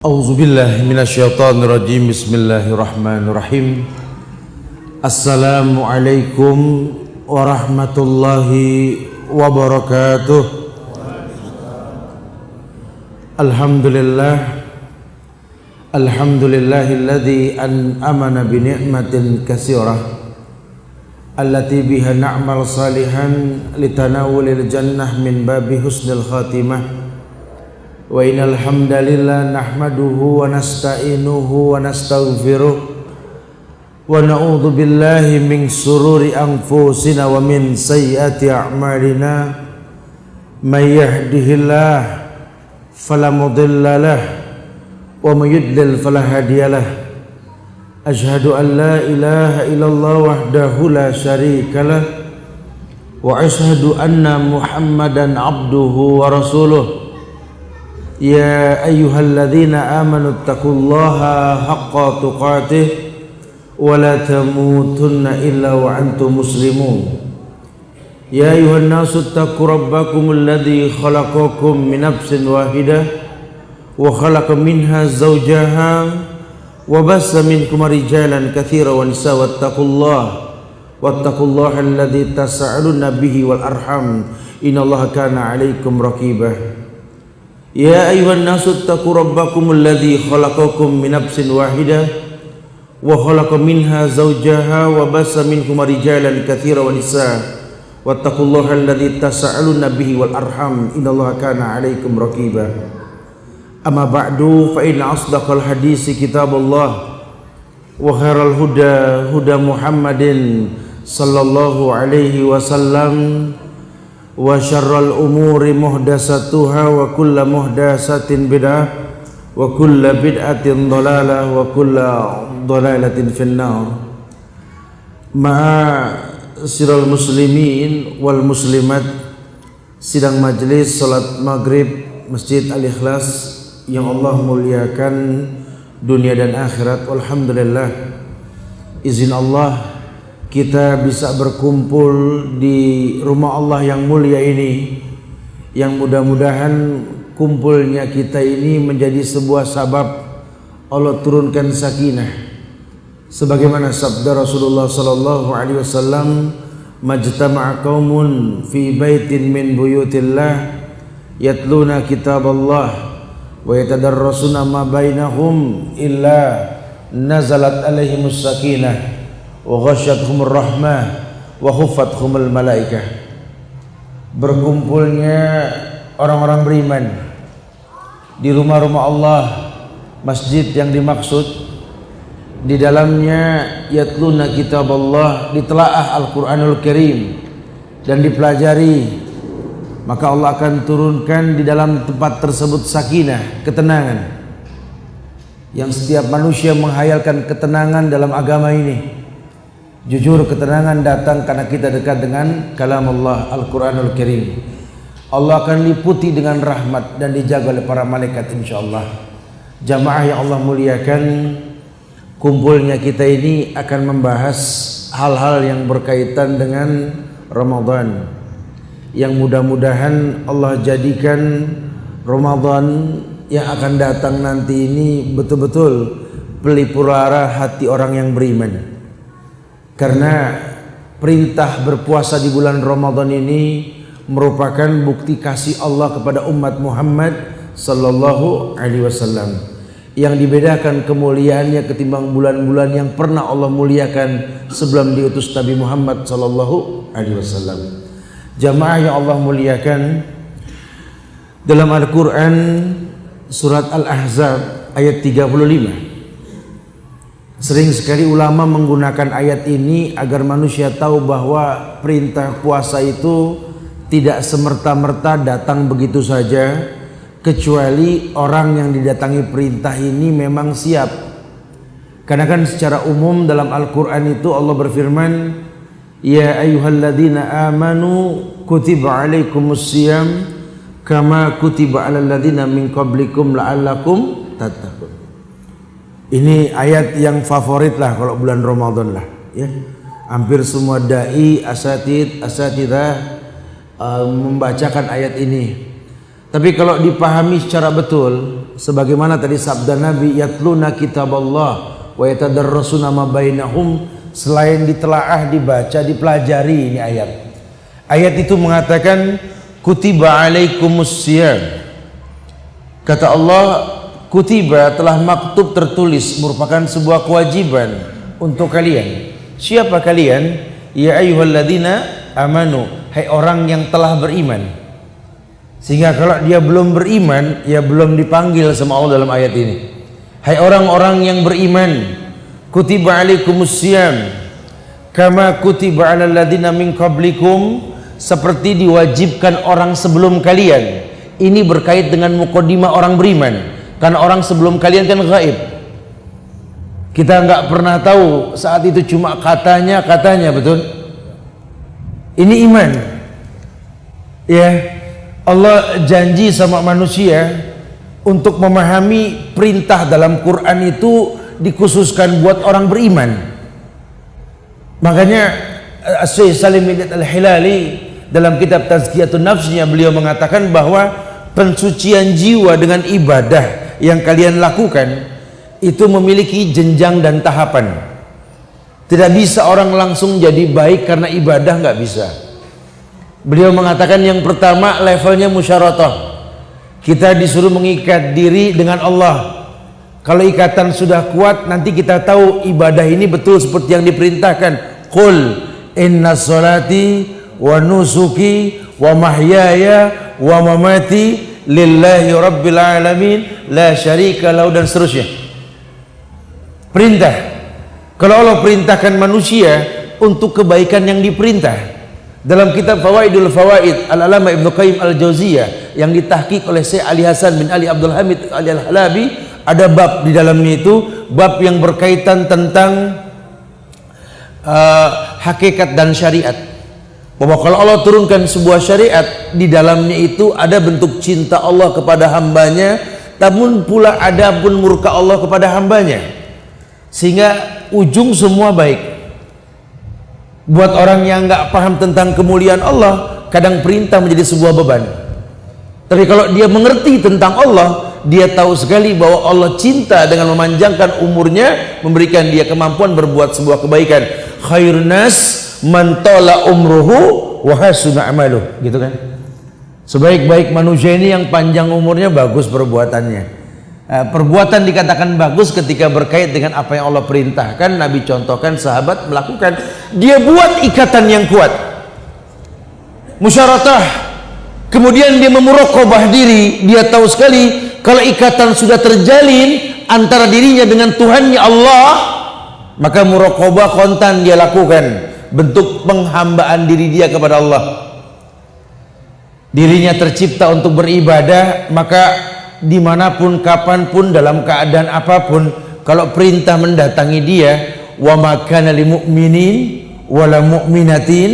A'udzubillahi minasyaitonirrajim. Bismillahirrahmanirrahim. Assalamualaikum warahmatullahi wabarakatuh. Alhamdulillahilladzi an'amana bi ni'matin katsirah allati biha na'mal salihan litanawulil jannah min babi husnil khatimah. Wa innal hamdalillah nahmaduhu wa nasta'inuhu wa nastaghfiruh wa na'udzu billahi min sururi anfusina wa min sayyiati a'malina. May yahdihillah fala mudilla lahu wa may yudlil fala hadiyalah. Asyhadu an la ilaha illallah wahdahu la syarikalah wa asyhadu anna Muhammadan abduhu wa rasuluh. Ya ayyuhalladzina amanu taqullaha haqqa tuqatih wa la tamutunna illa wa antum muslimun. Ya ayyuhan nasu taqu rabbakumul ladzi khalaqakum min nafsin wahidah wa khalaqa minha zawjaha wa bassa minkum rijalan katsiran wa nisaa wattaqullaha alladzi tas'aluna bihi wal arham innallaha kana 'alaikum raqibah. Ya ayyuhan nasu taqu rabbakumul ladzi khalaqakum min nafsin wahidah wa khalaqa minha zawjaha wa bassa minkum rijalan katsiran wa nisaa wattaqullaha alladzi tas'aluna bihi wal arham innallaha kana 'alaikum raqibah. Amma ba'du fa inna asdaqal hadisi kitabullah wa khairal huda huda Muhammadin sallallahu alaihi wasallam wa syarral umuri muhdasatuha wa kulla muhdasatin bid'ah wa kulla bid'atin dhalalah wa kulla dhalalatin finnar. Ma'asyiral muslimin wal muslimat, sidang majlis salat maghrib Masjid Al-Ikhlas yang Allah muliakan dunia dan akhirat. Alhamdulillah, izin Allah kita bisa berkumpul di rumah Allah yang mulia ini, yang mudah-mudahan kumpulnya kita ini menjadi sebuah sabab Allah turunkan sakinah, sebagaimana sabda Rasulullah sallallahu alaihi wasallam, majtama'a qaumun fi baitin min buyutillah yatluna kitaballah wa yatadarrasuna ma bainahum illa nazalat alaihimus sakinah wa ghasyatuhumur rahmah wa khuffathumul malaikah. Berkumpulnya orang-orang beriman di rumah-rumah Allah, masjid yang dimaksud di dalamnya yatluna kitaballah, ditelaah Al-Qur'anul Karim dan dipelajari, maka Allah akan turunkan di dalam tempat tersebut sakinah, ketenangan. Yang setiap manusia menghayalkan ketenangan dalam agama ini. Jujur, ketenangan datang karena kita dekat dengan kalam Allah Al-Quranul Karim. Allah akan liputi dengan rahmat dan dijaga oleh para malaikat insyaallah. Jamaah yang Allah muliakan, kumpulnya kita ini akan membahas hal-hal yang berkaitan dengan Ramadan, yang mudah-mudahan Allah jadikan Ramadan yang akan datang nanti ini betul-betul pelipur lara hati orang yang beriman. Karena perintah berpuasa di bulan Ramadan ini merupakan bukti kasih Allah kepada umat Muhammad sallallahu alaihi wasallam, yang dibedakan kemuliaannya ketimbang bulan-bulan yang pernah Allah muliakan sebelum diutus Nabi Muhammad sallallahu alaihi wasallam. Jamaah yang Allah muliakan, dalam Al-Quran surat Al-Ahzab ayat 35, sering sekali ulama menggunakan ayat ini agar manusia tahu bahwa perintah puasa itu tidak semerta-merta datang begitu saja, kecuali orang yang didatangi perintah ini memang siap. Karena kan secara umum dalam Al-Quran itu Allah berfirman, ya ayyuhalladzina amanu kutiba alaikumusiyam kama kutiba alal ladzina min qablikum la'allakum tattaqun. Ini ayat yang favorit lah kalau bulan Ramadan lah, ya. Hampir semua dai, asatidah membacakan ayat ini. Tapi kalau dipahami secara betul, sebagaimana tadi sabda Nabi, yatluna kitaballah wa yatadarrasuna ma bainahum, selain ditelaah, dibaca, dipelajari, ini ayat. Ayat itu mengatakan kutiba alaikumus siyam. Kata Allah, kutiba telah maktub, tertulis, merupakan sebuah kewajiban untuk kalian. Siapa kalian? Ya ayyuhalladzina amanu, hai orang yang telah beriman. Sehingga kalau dia belum beriman, ya belum dipanggil sama Allah dalam ayat ini. Hai orang-orang yang beriman, kutiba alaikumus siyam kama kutiba alal ladzina min qablikum, seperti diwajibkan orang sebelum kalian. Ini berkait dengan muqaddimah orang beriman, karena orang sebelum kalian kan gaib. Kita nggak pernah tahu, saat itu cuma katanya, betul? Ini iman. Ya, Allah janji sama manusia untuk memahami perintah dalam Quran itu dikhususkan buat orang beriman. Makanya Syekh Salim bin Al-Hilali dalam kitab Tazkiyatun Nafsnya, beliau mengatakan bahwa pensucian jiwa dengan ibadah yang kalian lakukan itu memiliki jenjang dan tahapan. Tidak bisa orang langsung jadi baik karena ibadah, nggak bisa. Beliau mengatakan yang pertama levelnya musyaratah. Kita disuruh mengikat diri dengan Allah. Kalau ikatan sudah kuat, nanti kita tahu ibadah ini betul seperti yang diperintahkan. Qul inna sholati wa nusuki wa mahyaya wa mamati lillahi rabbil alamin la syarika lahu, dan seterusnya. Perintah. Kalau Allah perintahkan manusia untuk kebaikan yang diperintah. Dalam kitab Fawaidul Fawaid Al-Alama Ibnu Qayyim Al-Jauziyah yang ditahqiq oleh Syekh Ali Hasan bin Ali Abdul Hamid Al-Halabi, ada bab di dalamnya itu, bab yang berkaitan tentang hakikat dan syariat. Bahwa kalau Allah turunkan sebuah syariat, di dalamnya itu ada bentuk cinta Allah kepada hambanya, namun pula ada pun murka Allah kepada hambanya, sehingga ujung semua baik. Buat orang yang nggak paham tentang kemuliaan Allah, kadang perintah menjadi sebuah beban. Tapi kalau dia mengerti tentang Allah, dia tahu sekali bahwa Allah cinta dengan memanjangkan umurnya, memberikan dia kemampuan berbuat sebuah kebaikan. Khairun nas man tala umruhu wa hasuna amaluh, gitu kan? Sebaik-baik manusia ini yang panjang umurnya, bagus perbuatannya. Perbuatan dikatakan bagus ketika berkait dengan apa yang Allah perintahkan, Nabi contohkan, sahabat melakukan. Dia buat ikatan yang kuat, musyaratah. Kemudian dia memuraqabah diri. Dia tahu sekali kalau ikatan sudah terjalin antara dirinya dengan Tuhannya Allah, maka muraqabah kontan dia lakukan, bentuk penghambaan diri dia kepada Allah. Dirinya tercipta untuk beribadah, maka dimanapun, kapanpun, dalam keadaan apapun, kalau perintah mendatangi dia, wa ma kana lil mu'minin wala mu'minatin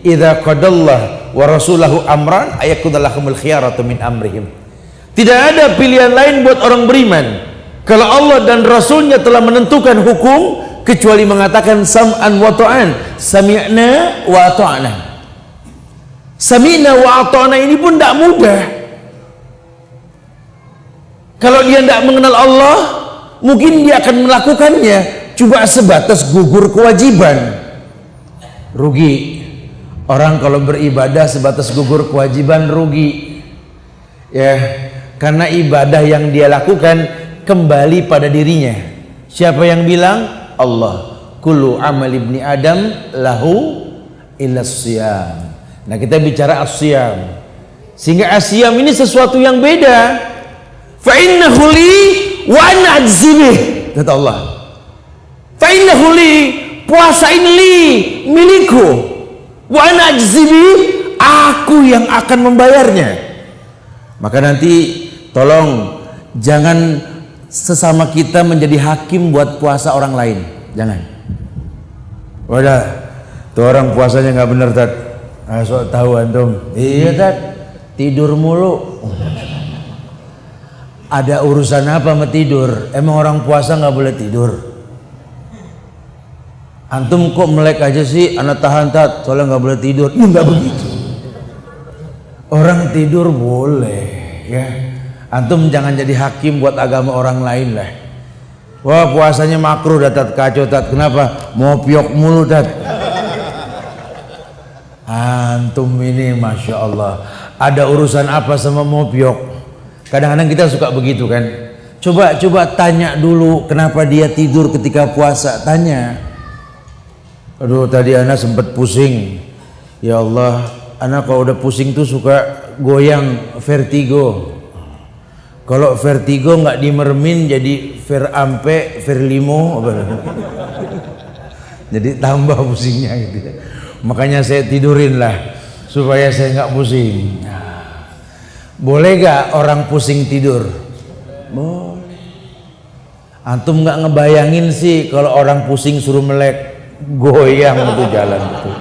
idza qadallahu wa rasulahu amran ayakunallahumul khiyaratu min amrihim. Tidak ada pilihan lain buat orang beriman kalau Allah dan Rasulnya telah menentukan hukum, kecuali mengatakan sam'an wa ta'an, sami'na wa ata'na. Sami'na wa ata'na ini pun tidak mudah. Kalau dia tidak mengenal Allah, mungkin dia akan melakukannya cuma sebatas gugur kewajiban. Rugi. Orang kalau beribadah sebatas gugur kewajiban, rugi. Ya, karena ibadah yang dia lakukan kembali pada dirinya. Siapa yang bilang? Allah. Kullu amal ibni Adam lahu illa siyam. Nah, kita bicara as-siyam. Sehingga as-siyam ini sesuatu yang beda. Fa innahu li wa ana ajzi bih, kata Allah. Fa innahu li, puasa ini li, milikku. Wa ana ajzi bih, aku yang akan membayarnya. Maka nanti tolong jangan sesama kita menjadi hakim buat puasa orang lain. Jangan. Wadah, tuh orang puasanya nggak bener, Tat. Sok tahu antum. Iya, Tat. Tidur mulu. Ada urusan apa sama tidur? Emang orang puasa nggak boleh tidur? Antum kok melek aja sih? Anak tahan, Tat, soalnya nggak boleh tidur. Ya nggak begitu. Orang tidur boleh, ya. Antum jangan jadi hakim buat agama orang lain lah. Wah, puasanya makruh datat kacau tat. Kenapa? Mau piok mulu tat. Antum ini Masya Allah, ada urusan apa sama mau piok? Kadang-kadang kita suka begitu kan. Coba tanya dulu kenapa dia tidur ketika puasa. Tanya. Aduh, tadi anak sempat pusing. Ya Allah, anak kalau udah pusing tuh suka goyang, vertigo. Kalau vertigo nggak dimermin jadi verampe, verlimo, jadi tambah pusingnya gitu. Makanya saya tidurin lah supaya saya nggak pusing. Boleh gak orang pusing tidur? Boleh. Antum nggak ngebayangin sih kalau orang pusing suruh melek, goyang itu jalan itu.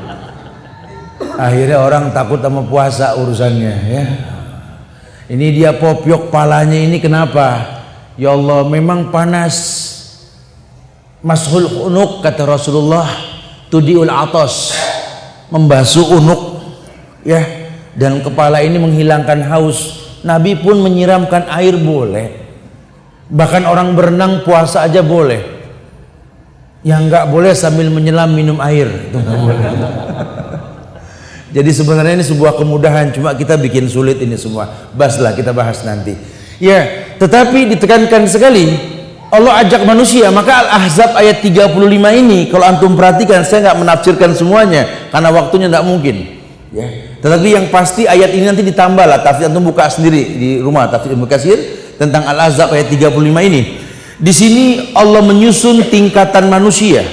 Akhirnya orang takut sama puasa urusannya ya. Ini dia popiok palanya ini kenapa? Ya Allah, memang panas. Mashul unuk kata Rasulullah, tudiul atas, membasuh unuk ya, dan kepala ini menghilangkan haus. Nabi pun menyiramkan air boleh. Bahkan orang berenang puasa aja boleh. Yang nggak boleh sambil menyelam minum air, itu nggak boleh. Jadi sebenarnya ini sebuah kemudahan, cuma kita bikin sulit ini semua. Baslah, kita bahas nanti. Ya, tetapi ditekankan sekali Allah ajak manusia. Maka Al-Ahzab ayat 35 ini kalau antum perhatikan, saya nggak menafsirkan semuanya karena waktunya nggak mungkin. Ya, tetapi yang pasti ayat ini nanti ditambah lah. Tafsir antum buka sendiri di rumah, tafsir Ibnu Katsir tentang Al-Ahzab ayat 35 ini. Di sini Allah menyusun tingkatan manusia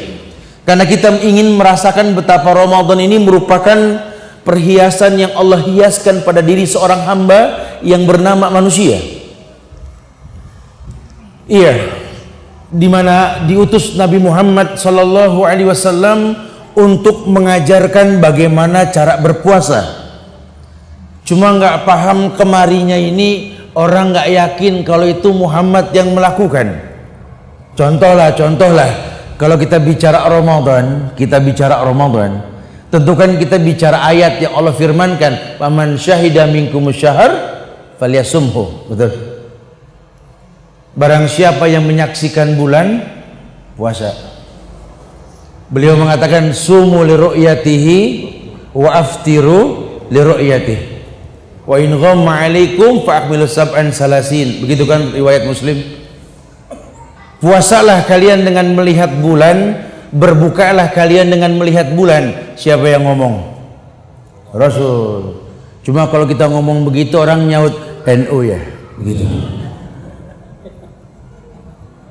karena kita ingin merasakan betapa Ramadan ini merupakan perhiasan yang Allah hiaskan pada diri seorang hamba yang bernama manusia. Iya, di mana diutus Nabi Muhammad sallallahu alaihi wasallam untuk mengajarkan bagaimana cara berpuasa. Cuma nggak paham kemarinya ini, orang nggak yakin kalau itu Muhammad yang melakukan. Contohlah, kalau kita bicara Ramadan, tentu kan kita bicara ayat yang Allah firmankan, "Faman syahida minkumus syahr falyasumhu." Betul. Barang siapa yang menyaksikan bulan, puasa. Beliau mengatakan, "Sumu li ru'yatihi wa aftiru li ru'yatihi. Wa in ghamma 'alaikum fa akmilu sab'an salasin." Begitu kan riwayat Muslim. Puasalah kalian dengan melihat bulan, berbukalah kalian dengan melihat bulan. Siapa yang ngomong? Rasul. Cuma kalau kita ngomong begitu orang nyaut NU ya, begitu.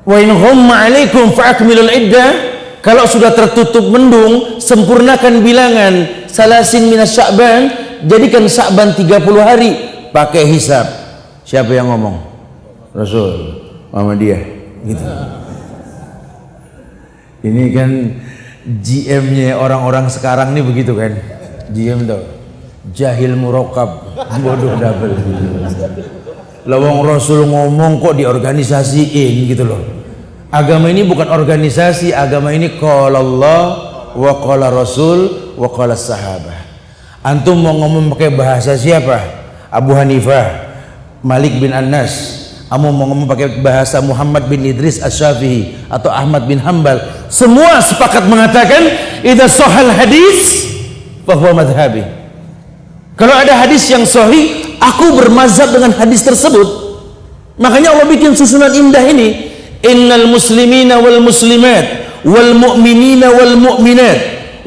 Wa in ghamma 'alaikum fa akmilul iddah. Kalau sudah tertutup mendung, sempurnakan bilangan. Salasin minas Sya'ban, jadikan Sya'ban 30 hari pakai hisab. Siapa yang ngomong? Rasul. Muhammadiyah. Gitu. Ini kan GM-nya orang-orang sekarang nih begitu kan. GM tuh jahil murokab, bodoh double gitu. Lawang Rasul ngomong kok diorganisasiin gitu loh. Agama ini bukan organisasi, agama ini qala Allah wa qala Rasul wa qala sahabah. Antum mau ngomong pakai bahasa siapa? Abu Hanifah, Malik bin Anas. Kamu mau ngomong pakai bahasa Muhammad bin Idris Asy-Syafi'i atau Ahmad bin Hambal, semua sepakat mengatakan idza shahal hadis fa huwa madhhabi. Kalau ada hadis yang sahih, aku bermazhab dengan hadis tersebut. Makanya Allah bikin susunan indah ini, innal muslimina wal muslimat wal mu'minina wal mu'minat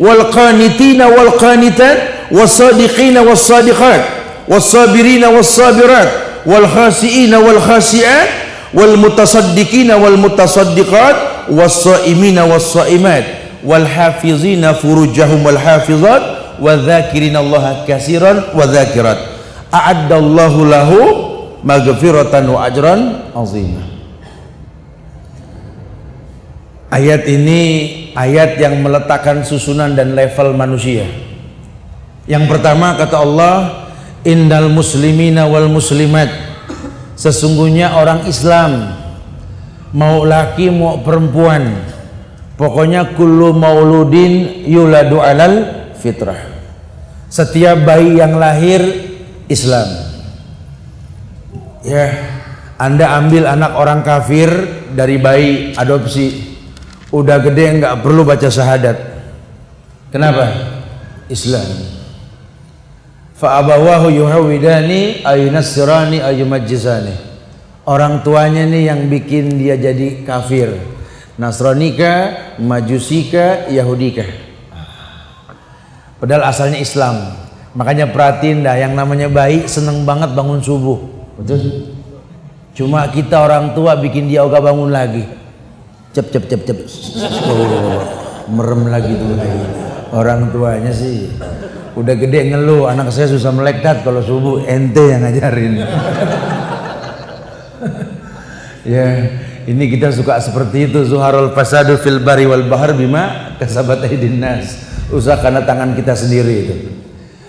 wal qanitina wal qanitat was sadiqina was sadiqat was sabirina was sabirat wal khasi'ina wal khasi'at wal mutasaddiqina wal mutasaddiqat was sha'imina was sha'imat wal hafizina furujahum wal hafizat wa dzakirina Allah katsiran wa dzakirat a'addallahu lahu maghfiratan wa ajran 'azima. Ayat ini ayat yang meletakkan susunan dan level manusia. Yang pertama kata Allah, innal muslimina wal muslimat, sesungguhnya orang Islam, mau laki mau perempuan, pokoknya kullu mauludin yuladu alal fitrah, setiap bayi yang lahir Islam. Ya, Anda ambil anak orang kafir dari bayi adopsi, udah gede nggak perlu baca syahadat. Kenapa? Islam. Fa abawahu yuhawidani ayunassirani ayumajjisani. Orang tuanya nih yang bikin dia jadi kafir. Nasranika, Majusika, Yahudika. Padahal asalnya Islam. Makanya perhatiin dah, yang namanya bayi seneng banget bangun subuh. Betul? Cuma kita orang tua bikin dia ogah bangun lagi. Cep. Oh, merem lagi tuh bayi. Orang tuanya sih udah gede ngeluh, anak saya susah melek Tat kalau subuh, ente yang ngajarin. Ya, ini kita suka seperti itu. Zuharul fasadu fil bari wal bahar bima kasabat aydin nas. Usaha karena tangan kita sendiri itu.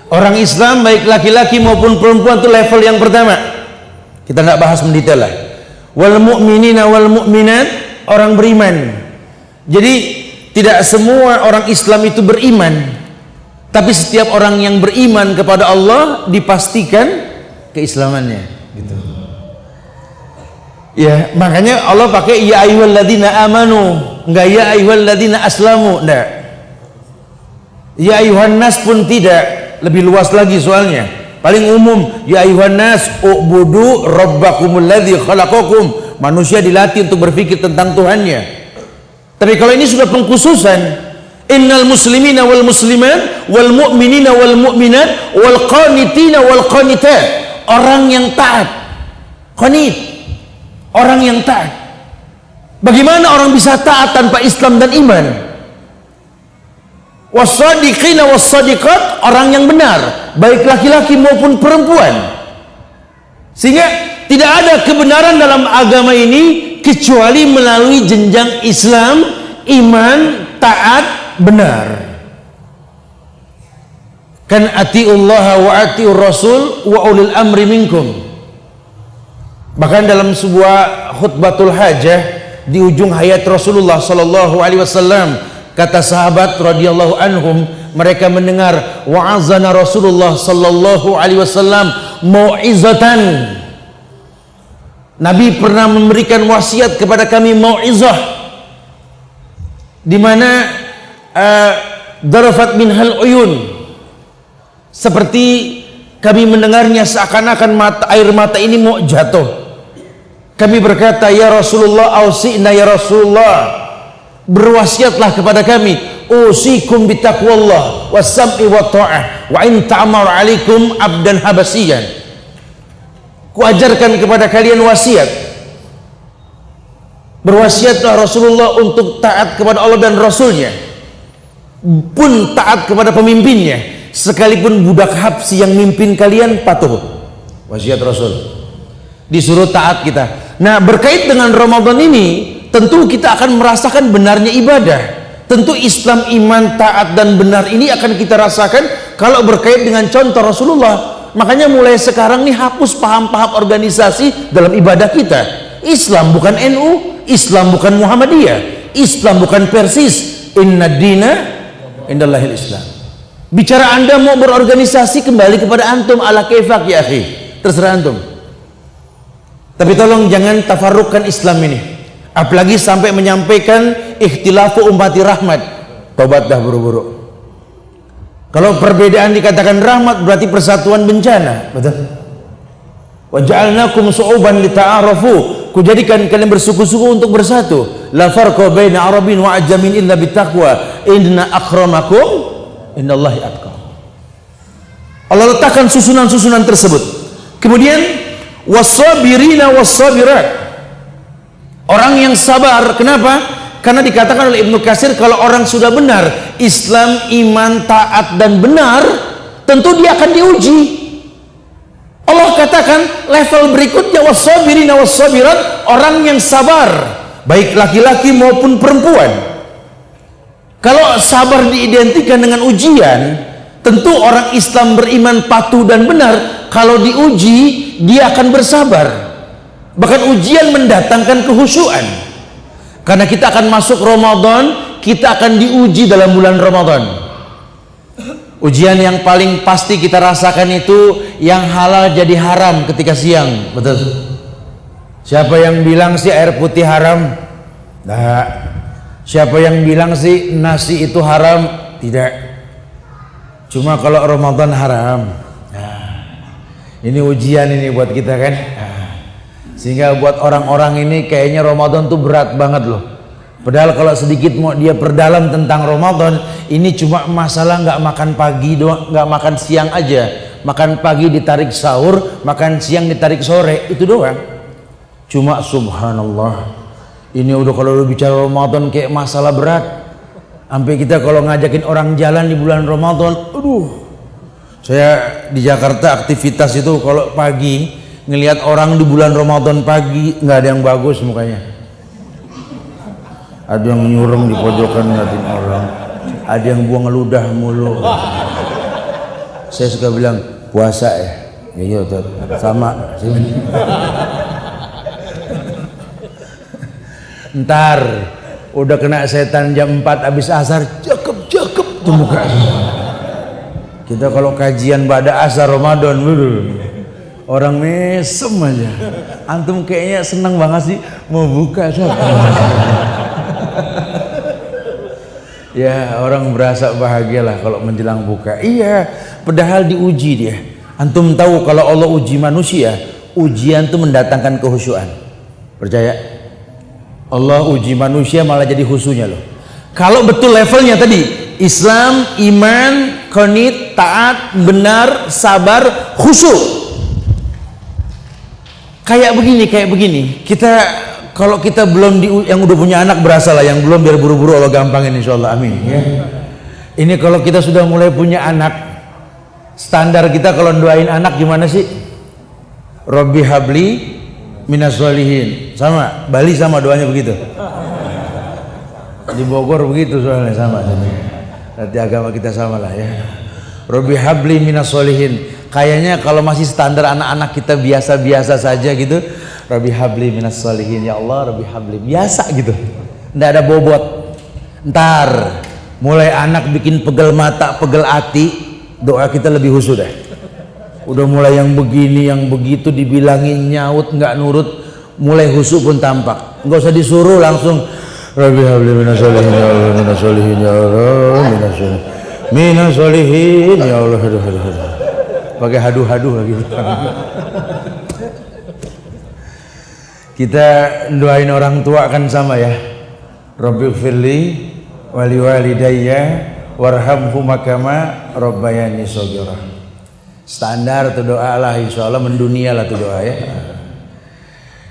Orang Islam baik laki-laki maupun perempuan itu level yang pertama. Kita nggak bahas mendetail lah. Wal mu'minina wal mu'minat, orang beriman. Jadi tidak semua orang Islam itu beriman, tapi setiap orang yang beriman kepada Allah dipastikan keislamannya, gitu. Ya, makanya Allah pakai ya ayyuhalladzina amanu, enggak ya ayyuhalladzina aslamu, enggak. Ya ayyuhan nas pun tidak, lebih luas lagi soalnya. Paling umum, ya ayyuhan nas ubudu rabbakumul ladzi khalaqakum. Manusia dilatih untuk berpikir tentang Tuhannya. Tapi kalau ini sudah pengkhususan, innal muslimina wal muslimat wal mu'minina wal mu'minat wal qanitina wal qanitat, orang yang taat, qanit, orang yang taat. Bagaimana orang bisa taat tanpa Islam dan iman? Wassadiqina wassadiqat, orang yang benar, baik laki-laki maupun perempuan. Sehingga tidak ada kebenaran dalam agama ini kecuali melalui jenjang Islam, iman, taat, benar. Kan atiullaha wa atiur rasul wa ulil amri minkum. Bahkan dalam sebuah khutbatul hajah di ujung hayat Rasulullah sallallahu alaihi wasallam, kata sahabat radhiyallahu anhum, mereka mendengar wa'azana Rasulullah sallallahu alaihi wasallam mau'izatan. Nabi pernah memberikan wasiat kepada kami mau'izah, di mana darafat minhal uyun, seperti kami mendengarnya seakan-akan air mata ini mau jatuh. Kami berkata, ya Rasulullah, ausi'na ya Rasulullah, berwasiatlah kepada kami, usikum bitaqwallah wassam'i wa ta'ah wa in ta'amar alaikum abdan habasiyan. Kuajarkan kepada kalian wasiat. Berwasiatlah Rasulullah untuk taat kepada Allah dan Rasulnya, pun taat kepada pemimpinnya, sekalipun budak Habsi yang mimpin kalian patuh. Wasiat Rasul, disuruh taat kita. Nah, berkait dengan Ramadan ini, tentu kita akan merasakan benarnya ibadah. Tentu Islam, iman, taat dan benar ini akan kita rasakan kalau berkait dengan contoh Rasulullah. Makanya mulai sekarang nih hapus paham-paham organisasi dalam ibadah kita. Islam bukan NU, Islam bukan Muhammadiyah, Islam bukan Persis. Inna dina indallahil Islam. Bicara Anda mau berorganisasi, kembali kepada antum, ala kaifak ya akhi, terserah antum. Tapi tolong jangan tafarruqkan Islam ini, apalagi sampai menyampaikan ikhtilafu ummati rahmat. Tobat dah buru-buru. Kalau perbedaan dikatakan rahmat, berarti persatuan bencana. Betul? Wa ja'alnakum su'uban lita'arafu, kujadikan kalian bersuku-suku untuk bersatu. La farqa baina arabin wa ajamin illa bittaqwa, inna akramakum indallahi atqakum. Allah letakkan susunan-susunan tersebut. Kemudian was-sabirina was-sabirat, orang yang sabar. Kenapa? Karena dikatakan oleh Ibnu Katsir, kalau orang sudah benar Islam, iman, taat dan benar, tentu dia akan diuji. Allah katakan level berikutnya was-sabirina was-sabirat, orang yang sabar, baik laki-laki maupun perempuan. Kalau sabar diidentikan dengan ujian, tentu orang Islam beriman, patuh dan benar, kalau diuji dia akan bersabar. Bahkan ujian mendatangkan kehusyuan. Karena kita akan masuk Ramadan, kita akan diuji dalam bulan Ramadan. Ujian yang paling pasti kita rasakan itu yang halal jadi haram ketika siang, betul? Siapa yang bilang sih air putih haram? Nah, siapa yang bilang sih nasi itu haram? Tidak. Cuma kalau Ramadan haram. Nah, ini ujian ini buat kita kan? Nah, sehingga buat orang-orang ini kayaknya Ramadan tuh berat banget loh. Padahal kalau sedikit mau dia perdalam tentang Ramadan, ini cuma masalah nggak makan pagi doang, nggak makan siang aja. Makan pagi ditarik sahur, makan siang ditarik sore, itu doang. Cuma subhanallah, ini udah kalau bicara Ramadan kayak masalah berat. Sampai kita kalau ngajakin orang jalan di bulan Ramadan, aduh. Saya di Jakarta aktivitas itu kalau pagi ngelihat orang di bulan Ramadan pagi nggak ada yang bagus mukanya. Ada yang nyurung di pojokan ngeliatin orang, ada yang buang ludah mulu. Saya suka bilang puasa ya, iya sama. Ntar udah kena setan jam 4 habis asar, cakep tuh muka. Kita kalau kajian pada asar Ramadan, orang mesem aja. Antum kayaknya seneng banget sih mau buka ya, orang berasa bahagia lah kalau menjelang buka. Iya, padahal diuji dia. Antum tahu kalau Allah uji manusia, ujian itu mendatangkan kehusyuan. Percaya? Allah uji manusia malah jadi khusyunya loh. Kalau betul levelnya tadi, Islam, iman, qanit, taat, benar, sabar, khusyuk. Kayak begini. Kalau kita belum yang udah punya anak berasa lah, yang belum biar buru-buru Allah gampangin insyaallah, amin ya. Ini kalau kita sudah mulai punya anak, standar kita kalau doain anak gimana sih? Rabbi habli minas sholihin. Sama, Bali sama doanya begitu. Di Bogor begitu soalnya sama. Nanti agama kita sama lah ya. Rabbi habli minas sholihin. Kayaknya kalau masih standar anak-anak kita biasa-biasa saja gitu, Rabbi habli minas sholihin, ya Allah Rabbi habli, biasa gitu, nggak ada bobot. Ntar mulai anak bikin pegel mata, pegel hati, doa kita lebih khusyuk deh. Udah mulai yang begini, yang begitu dibilangin nyaut nggak nurut, mulai khusyuk pun tampak. Nggak usah disuruh, langsung Rabbi habli minas sholihin, ya Allah minas sholihin, ya Allah minas sholihin, ya Allah. Aduh. Pakai haduh lagi. Kita doain orang tua kan sama ya. Rabbighfirli wali walidayya warhamhuma kama rabbayani shaghira. Standar tuh doa lah, insyaallah mendunia lah tuh doa ya.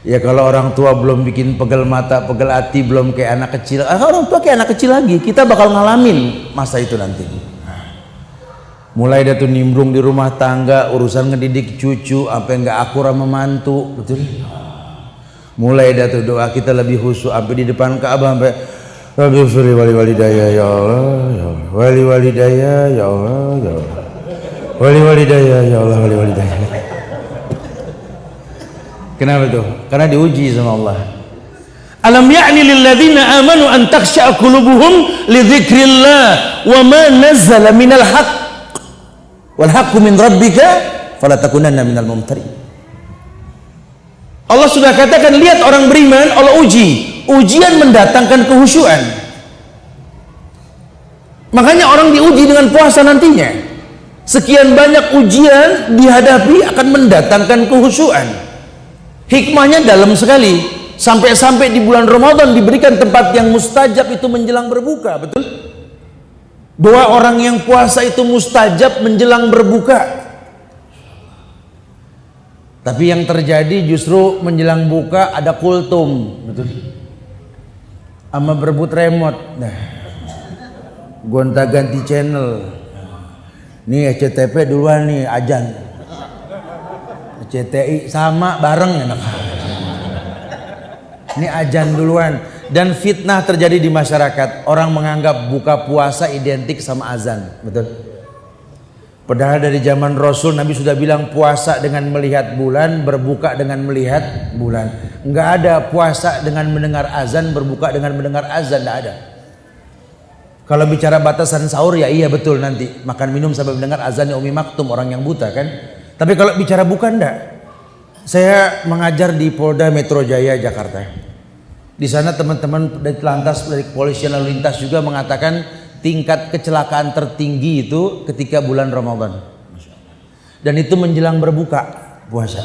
Ya kalau orang tua belum bikin pegel mata, pegel hati, belum kayak anak kecil. Orang tua kayak anak kecil lagi, kita bakal ngalamin masa itu nanti. Mulai dia tuh nimbrung di rumah tangga, urusan ngedidik cucu, apa yang nggak akur sama mantu, betul? Mulai dia tuh doa kita lebih khusyuk, sampai di depan Ka'bah sampai Rabbi firli wali walidayya ya Allah, ya Allah, wali walidayya ya Allah, ya Allah, wali walidayya ya Allah, wali walidayya. Kenapa tuh? Karena diuji sama Allah. Alam ya'ni lil ladzina amanu an takhsha'a qulubuhum li dzikrillah wa ma nazzala minal haqq wal haqqu min rabbika fala takunanna minal mumtarin. Allah sudah katakan, lihat orang beriman Allah uji. Ujian mendatangkan kehusyuan. Makanya orang diuji dengan puasa nantinya. Sekian banyak ujian dihadapi akan mendatangkan kehusyuan. Hikmahnya dalam sekali. Sampai-sampai di bulan Ramadan diberikan tempat yang mustajab itu menjelang berbuka, betul? Doa orang yang puasa itu mustajab menjelang berbuka. Tapi yang terjadi justru menjelang buka ada kultum, betul? Sama berebut remote. Nah, gonta-ganti channel. Nih SCTV duluan nih ajan. CTI sama bareng enak. Ini ajan duluan. Dan fitnah terjadi di masyarakat. Orang menganggap buka puasa identik sama azan, betul? Padahal dari zaman Rasul Nabi sudah bilang puasa dengan melihat bulan, berbuka dengan melihat bulan. Enggak ada puasa dengan mendengar azan, berbuka dengan mendengar azan, enggak ada. Kalau bicara batasan sahur ya iya betul, nanti makan minum sampai mendengar azannya Umi Maktum, orang yang buta kan. Tapi kalau bicara bukan enggak. Saya mengajar di Polda Metro Jaya Jakarta. Di sana teman-teman dari lantas, dari kepolisian lalu lintas juga mengatakan tingkat kecelakaan tertinggi itu ketika bulan Ramadan. Dan itu menjelang berbuka puasa.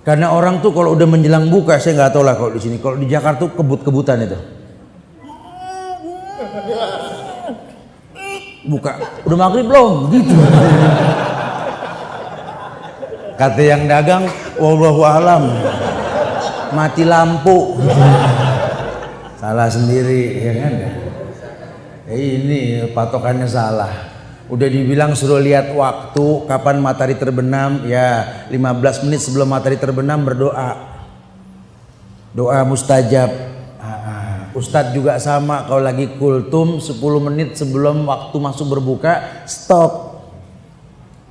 Karena orang tuh kalau udah menjelang buka, saya nggak tahu lah kalau di sini. Kalau di Jakarta tuh kebut-kebutan itu. Buka, udah maghrib belum? Gitu. Kata yang dagang, wallahu alam, mati lampu. Salah sendiri, ya kan? Ini patokannya salah. Udah dibilang suruh lihat waktu kapan matahari terbenam, ya 15 menit sebelum matahari terbenam berdoa. Doa mustajab. Ustadz juga sama, kalau lagi kultum 10 menit sebelum waktu masuk berbuka stop,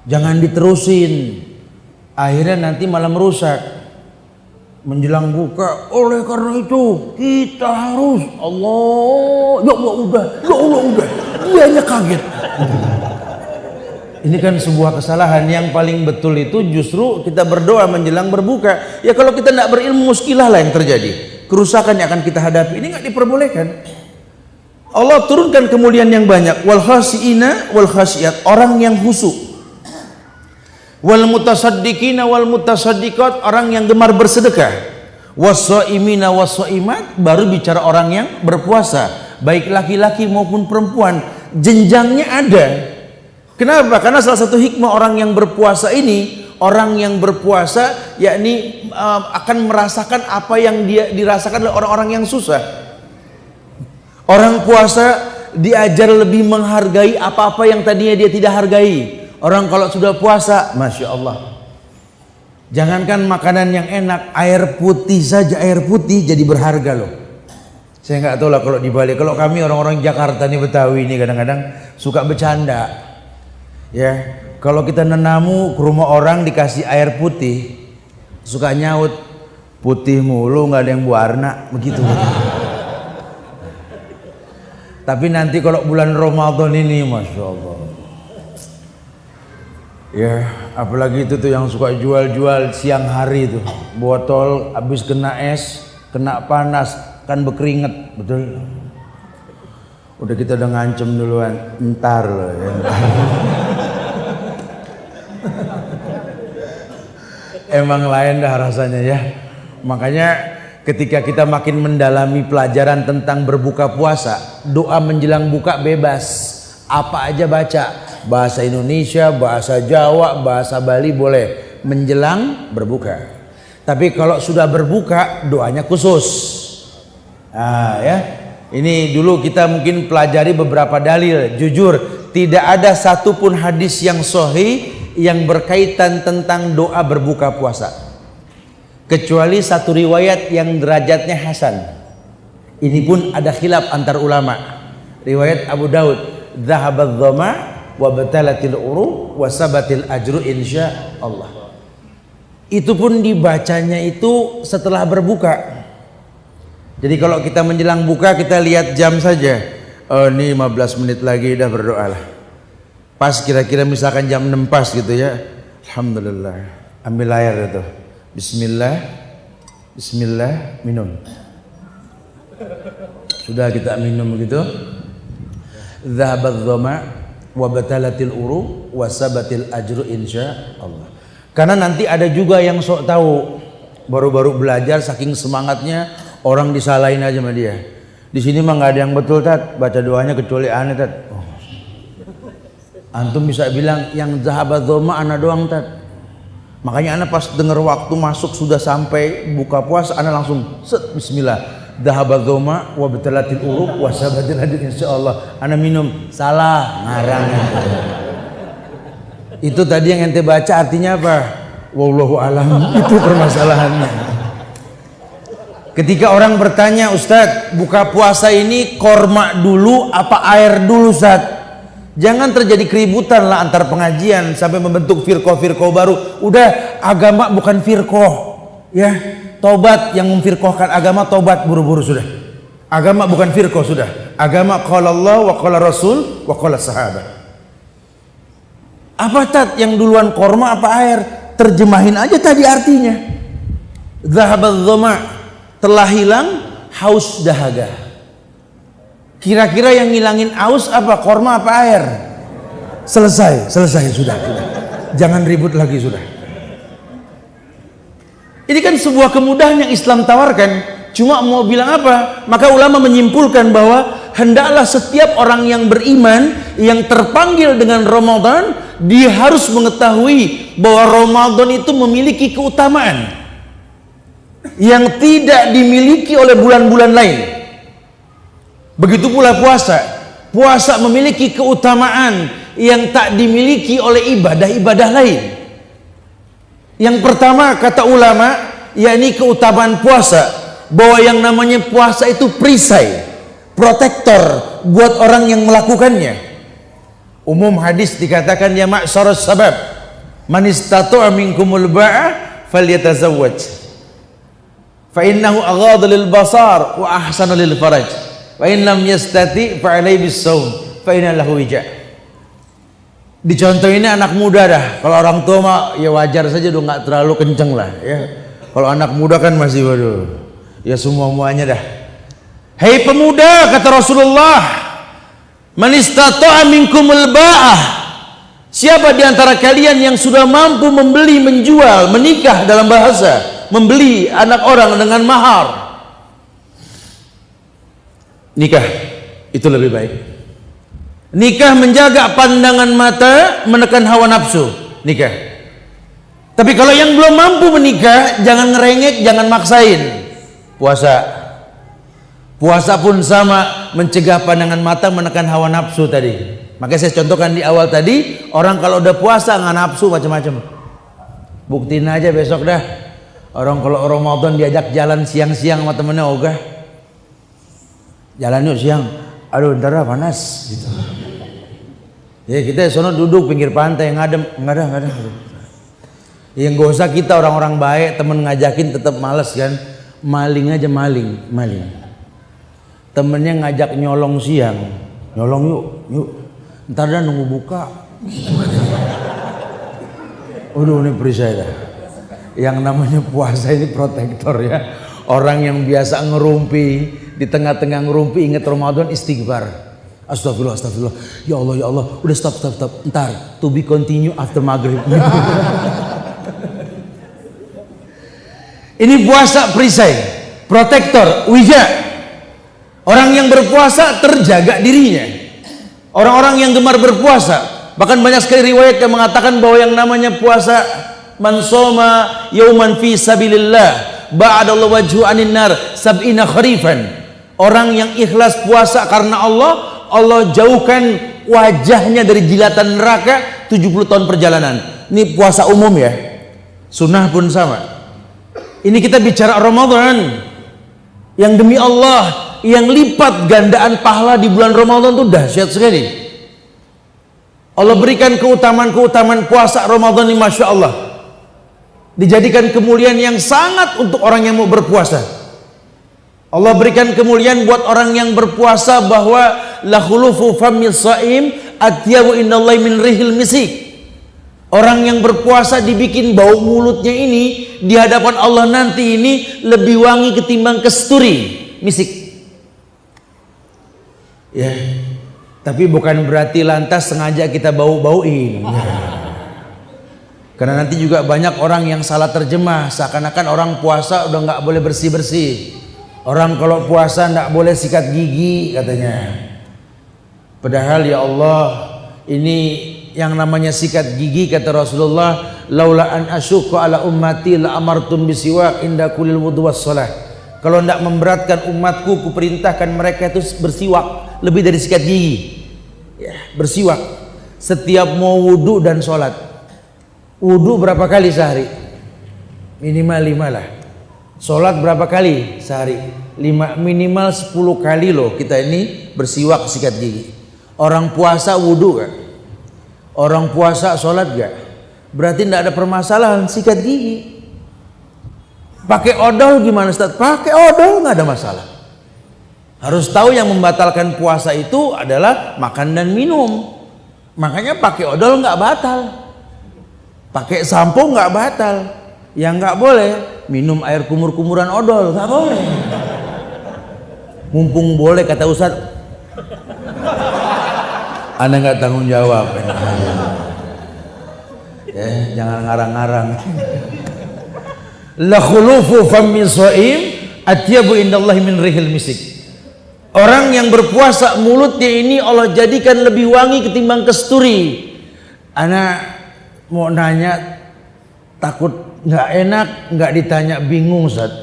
jangan diterusin, akhirnya nanti malah merusak menjelang buka. Oleh karena itu kita harus Allah, ya Allah udah, dianya kaget. Ini kan sebuah kesalahan. Yang paling betul itu justru kita berdoa menjelang berbuka. Ya kalau kita tidak berilmu, muskilah lah yang terjadi, kerusakan yang akan kita hadapi. Ini nggak diperbolehkan. Allah turunkan kemuliaan yang banyak. Wal khasiina wal khasiat, orang yang khusyuk. Wal mutasaddiqina wal mutasaddiqat, orang yang gemar bersedekah. Was-shaimina was-shaimat, baru bicara orang yang berpuasa, baik laki-laki maupun perempuan. Jenjangnya ada. Kenapa? Karena salah satu hikmah orang yang berpuasa ini, orang yang berpuasa yakni akan merasakan apa yang dia dirasakan oleh orang-orang yang susah. Orang puasa diajar lebih menghargai apa-apa yang tadinya dia tidak hargai. Orang kalau sudah puasa, Masya Allah, jangankan makanan yang enak, air putih saja, air putih jadi berharga loh. Saya nggak tahu lah kalau di Bali. Kalau kami orang-orang Jakarta nih, Betawi ini kadang-kadang suka bercanda. Ya, kalau kita nenamu ke rumah orang dikasih air putih, suka nyaut, putih mulu nggak ada yang berwarna, begitu. Tapi nanti kalau bulan Ramadan ini, Masya Allah, ya apalagi itu tuh yang suka jual-jual siang hari tuh, botol habis kena es, kena panas kan berkeringat, betul. Udah kita udah ngancem duluan, entar loh ya. Emang lain dah rasanya ya. Makanya ketika kita makin mendalami pelajaran tentang berbuka puasa, doa menjelang buka bebas, apa aja baca, bahasa Indonesia, bahasa Jawa, bahasa Bali boleh menjelang berbuka. Tapi kalau sudah berbuka, doanya khusus. Nah ya, ini dulu kita mungkin pelajari beberapa dalil. Jujur, tidak ada satupun hadis yang sahih yang berkaitan tentang doa berbuka puasa, kecuali satu riwayat yang derajatnya hasan. Ini pun ada khilaf antar ulama. Riwayat Abu Daud, "Dhahabadz dhama wa batalatil uruq wa sabatil ajru insya Allah." Itu pun dibacanya itu setelah berbuka. Jadi kalau kita menjelang buka, kita lihat jam saja. Oh, ini 15 menit lagi dah berdoalah. Pas kira-kira misalkan jam 6 pas gitu ya, alhamdulillah, ambil air itu, bismillah, bismillah, minum. Sudah kita minum begitu, dhahabadz dhama wa batalatil uruq wa sabatil ajru insya Allah. Karena nanti ada juga yang sok tahu, baru-baru belajar saking semangatnya orang disalahin aja sama dia. Di sini mah nggak ada yang betul tat, baca doanya kecuali aneh tat. Antum bisa bilang yang dhahabadz dhama ana doang tat. Makanya ana pas dengar waktu masuk sudah sampai buka puasa, ana langsung set bismillah. Dhahabadz dhama wa batalatil uruq wa sabatil ajru insyaallah. Ana minum, salah ngarang. Itu tadi yang ente baca artinya apa? Wallahu alam. Itu permasalahannya. Ketika orang bertanya, Ustadz, buka puasa ini korma dulu apa air dulu, Ustadz? Jangan terjadi keributan lah antar pengajian sampai membentuk firqah-firqah baru. Udah, agama bukan firqah, ya. Tobat, yang memfirqahkan agama, tobat buru-buru sudah. Agama bukan firqah sudah. Agama qala Allah wa qala Rasul wa qala sahabat. Apa tat yang duluan korma apa air? Terjemahin aja tadi artinya. Zahabadz dhama, telah hilang haus dahaga. Kira-kira yang ngilangin haus apa? Korma apa air? Selesai sudah. Jangan ribut lagi sudah. Ini kan sebuah kemudahan yang Islam tawarkan. Cuma mau bilang apa? Maka ulama menyimpulkan bahwa hendaklah setiap orang yang beriman yang terpanggil dengan Ramadan, dia harus mengetahui bahwa Ramadan itu memiliki keutamaan yang tidak dimiliki oleh bulan-bulan lain. Begitu pula puasa. Puasa memiliki keutamaan yang tak dimiliki oleh ibadah-ibadah lain. Yang pertama kata ulama, yakni keutamaan puasa, bahwa yang namanya puasa itu perisai, protektor buat orang yang melakukannya. Umum hadis dikatakan ya ma'syarus sabab, man istata'a minkumul ba'a falyatazawwaj fa innahu aghadhu lil basar wa ahsanu lil faraj wa in lam yastati fa alayhi bis-shaum fa inna lahu wija'. Dicontohinnya anak muda dah. Kalau orang tua mah ya wajar saja, udah nggak terlalu kenceng lah ya. Kalau anak muda kan masih waduh, ya semua-muanya dah. Hei pemuda, kata Rasulullah, man istata'a minkumul ba'ah, siapa di antara kalian yang sudah mampu membeli, menjual, menikah, dalam bahasa membeli anak orang dengan mahar, nikah itu lebih baik. Nikah menjaga pandangan mata, menekan hawa nafsu, nikah. Tapi kalau yang belum mampu menikah, jangan ngerengek, jangan maksain. Puasa pun sama, mencegah pandangan mata, menekan hawa nafsu tadi. Makanya saya contohkan di awal tadi, orang kalau udah puasa nggak nafsu macam-macam. Buktiin aja besok dah. Orang kalau Ramadan diajak jalan siang-siang sama temennya, ogah. Jalan yuk siang. Aduh ntar panas gitu. Ya kita sono duduk pinggir pantai ngadem, nggak ada. Yang gak usah kita orang-orang baik, temen ngajakin tetap males kan. Maling aja maling. Temennya ngajak nyolong siang, nyolong yuk. Ntar dah nunggu buka. Udah ini perisai dah. Yang namanya puasa ini protektor ya. Orang yang biasa ngerumpi, di tengah-tengah ngerumpi ingat Ramadan, istighfar. Astagfirullah. Ya Allah. Udah stop. Ntar to be continue after maghrib. Ini puasa perisai, protektor, wija. Orang yang berpuasa terjaga dirinya. Orang-orang yang gemar berpuasa, bahkan banyak sekali riwayat yang mengatakan bahwa yang namanya puasa, man shoma yauman fi sabilillah ba'adallahu wajhu anin nar sab'ina kharifan. Orang yang ikhlas puasa karena Allah jauhkan wajahnya dari jilatan neraka 70 tahun perjalanan. Ini puasa umum ya. Sunnah pun sama. Ini kita bicara Ramadan yang demi Allah, yang lipat gandaan pahala di bulan Ramadan itu dahsyat sekali. Allah berikan keutamaan puasa Ramadan ini, Masya Allah. Dijadikan kemuliaan yang sangat untuk orang yang mau berpuasa. Allah berikan kemuliaan buat orang yang berpuasa bahwa la khulufu famil shaim atyabu innallahi min rihil misik. Orang yang berpuasa dibikin bau mulutnya ini di hadapan Allah nanti ini lebih wangi ketimbang kesturi, misik. Ya. Tapi bukan berarti lantas sengaja kita bau-bauin. Ya. Karena nanti juga banyak orang yang salah terjemah, seakan-akan orang puasa udah nggak boleh bersih-bersih. Orang kalau puasa nggak boleh sikat gigi katanya. Padahal ya Allah, ini yang namanya sikat gigi kata Rasulullah, laula an asyqa ala ummati la amartum bisiwak inda kulil wudu was shalah. Kalau tidak memberatkan umatku, kuperintahkan mereka itu bersiwak lebih dari sikat gigi. Ya, bersiwak setiap mau wudu dan sholat. Wudu berapa kali sehari? Minimal 5 lah. Sholat berapa kali sehari? 5, minimal 10 kali loh kita ini bersiwak sikat gigi. Orang puasa wudu gak? Orang puasa sholat gak? Berarti tidak ada permasalahan sikat gigi. Pakai odol gimana Ustaz? Pakai odol nggak ada masalah. Harus tahu yang membatalkan puasa itu adalah makan dan minum. Makanya pakai odol nggak batal, pakai sampo nggak batal. Yang nggak boleh minum air kumur-kumuran odol, nggak boleh. Mumpung boleh kata Ustadz, Anda nggak tanggung jawab. Ya, jangan ngarang-ngarang. La khulufu fammi shaim atyabu indallahi min rihil misik. Orang yang berpuasa mulutnya ini Allah jadikan lebih wangi ketimbang kesturi. Ana mau nanya, takut nggak enak, nggak ditanya bingung Ustaz.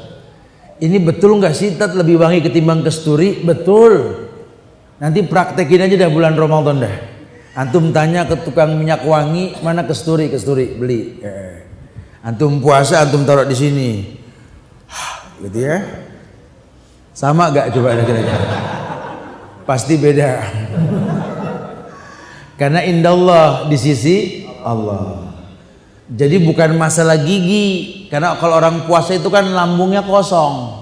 Ini betul nggak sih Tat lebih wangi ketimbang kesturi? Betul. Nanti praktekin aja dah bulan Ramadan dah. Antum tanya ke tukang minyak wangi, mana kesturi beli. Antum puasa antum taruh di sini, gitu ya. Sama gak coba ada kira-kira? Pasti beda. Karena indallah di sisi Allah. Jadi bukan masalah gigi. Karena kalau orang puasa itu kan lambungnya kosong.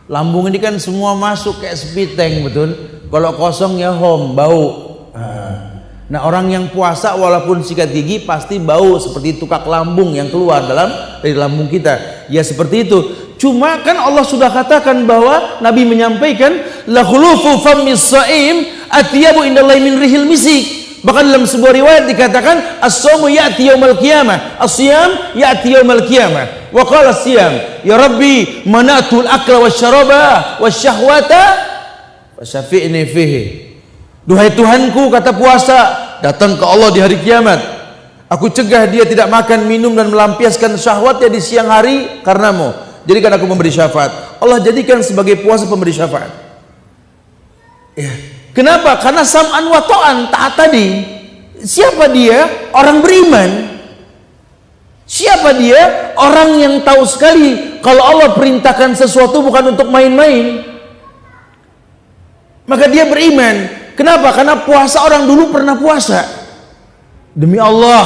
Lambung ini kan semua masuk kayak spiteng, betul? Kalau kosong ya bau. Nah orang yang puasa walaupun sikat gigi pasti bau seperti tukak lambung yang keluar dari lambung kita. Ya seperti itu. Cuma kan Allah sudah katakan bahwa Nabi menyampaikan la khulufu fammis shaim atyabu indallahi min rihil misik. Bahkan dalam sebuah riwayat dikatakan as-shaumu ya'ti yaumal qiyamah, as-shiyam ya'ti yaumal qiyamah. Wa qala as-shiyam ya rabbi manatul akla wasyaraba wasyahwata fasyafi'ni fihi. Duhai Tuhanku, kata puasa, datang ke Allah di hari kiamat. Aku cegah dia tidak makan, minum dan melampiaskan syahwatnya di siang hari karenamu. Jadikan aku memberi syafaat. Allah jadikan sebagai puasa pemberi syafaat. Ya. Kenapa? Karena sam'an wa ta'an, taat tadi. Siapa dia? Orang beriman. Siapa dia? Orang yang tahu sekali kalau Allah perintahkan sesuatu bukan untuk main-main. Maka dia beriman. Kenapa? Karena puasa orang dulu pernah puasa. Demi Allah,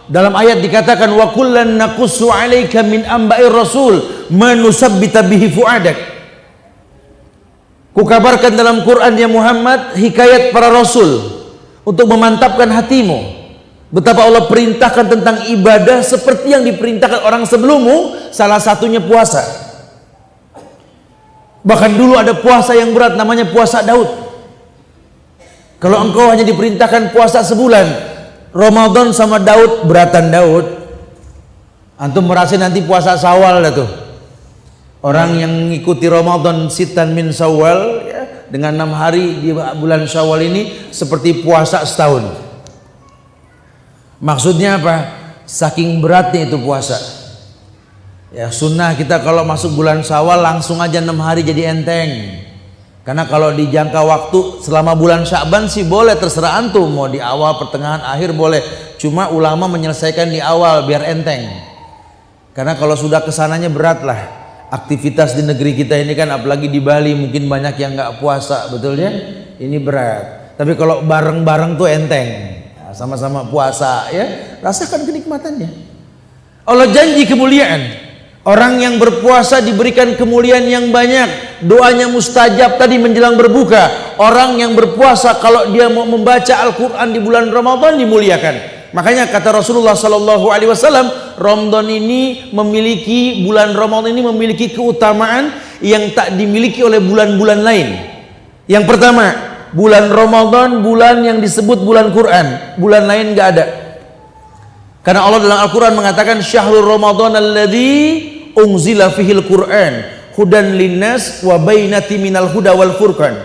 dalam ayat dikatakan wa kullan naqussu 'alaika min amba'ir rasul ma nusabbita bihi fu'adak. Kukabarkan dalam Quran ya Muhammad hikayat para rasul untuk memantapkan hatimu. Betapa Allah perintahkan tentang ibadah seperti yang diperintahkan orang sebelummu, salah satunya puasa. Bahkan dulu ada puasa yang berat namanya puasa Daud. Kalau engkau hanya diperintahkan puasa sebulan, Ramadan sama Daud, beratan Daud. Antum merasa nanti puasa Syawal dah tuh. Orang yang mengikuti Ramadan sitan min Syawal ya, dengan 6 hari di bulan Syawal ini seperti puasa setahun. Maksudnya apa? Saking beratnya itu puasa. Ya sunnah kita kalau masuk bulan Syawal langsung aja 6 hari jadi enteng. Karena kalau dijangka waktu selama bulan Sya'ban sih boleh, terserah antum mau di awal, pertengahan, akhir boleh. Cuma ulama menyelesaikan di awal biar enteng. Karena kalau sudah kesananya berat lah. Aktivitas di negeri kita ini kan apalagi di Bali mungkin banyak yang nggak puasa, betul ya? Ini berat. Tapi kalau bareng-bareng tuh enteng. Sama-sama puasa ya, rasakan kenikmatannya. Allah janji kemuliaan. Orang yang berpuasa diberikan kemuliaan yang banyak, doanya mustajab tadi menjelang berbuka. Orang yang berpuasa kalau dia mau membaca Al-Quran di bulan Ramadan dimuliakan. Makanya kata Rasulullah SAW, Ramadan ini memiliki, bulan Ramadan ini memiliki keutamaan yang tak dimiliki oleh bulan-bulan lain. Yang pertama, bulan Ramadan bulan yang disebut bulan Quran, bulan lain nggak ada. Karena Allah dalam Al-Quran mengatakan syahrul Ramadan alladzi unzila fihil Quran hudan linnas wa bainati minal huda wal furqan.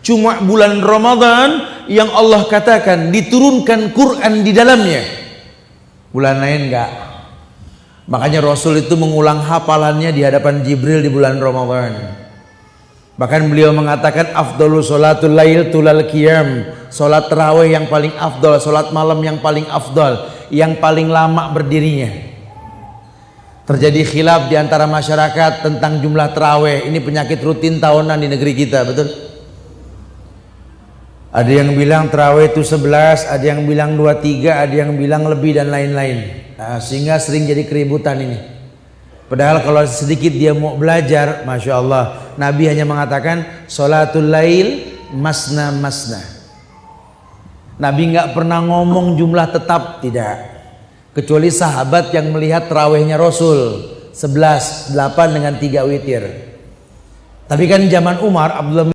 Cuma bulan Ramadan yang Allah katakan diturunkan Quran di dalamnya. Bulan lain enggak. Makanya Rasul itu mengulang hafalannya di hadapan Jibril di bulan Ramadan. Bahkan beliau mengatakan afdalu sholatul lail tulal qiyam. Salat tarawih yang paling afdal, salat malam yang paling afdal, yang paling lama berdirinya. Terjadi khilaf di antara masyarakat tentang jumlah tarawih. Ini penyakit rutin tahunan di negeri kita, betul? Ada yang bilang tarawih itu 11, ada yang bilang 23, ada yang bilang lebih dan lain-lain. Nah, sehingga sering jadi keributan ini. Padahal kalau sedikit dia mau belajar, Masya Allah, Nabi hanya mengatakan sholatul lail masna masna. Nabi nggak pernah ngomong jumlah tetap, tidak, kecuali sahabat yang melihat tarawihnya Rasul 11, 8 dengan 3 witir. Tapi kan zaman Umar, Abdullah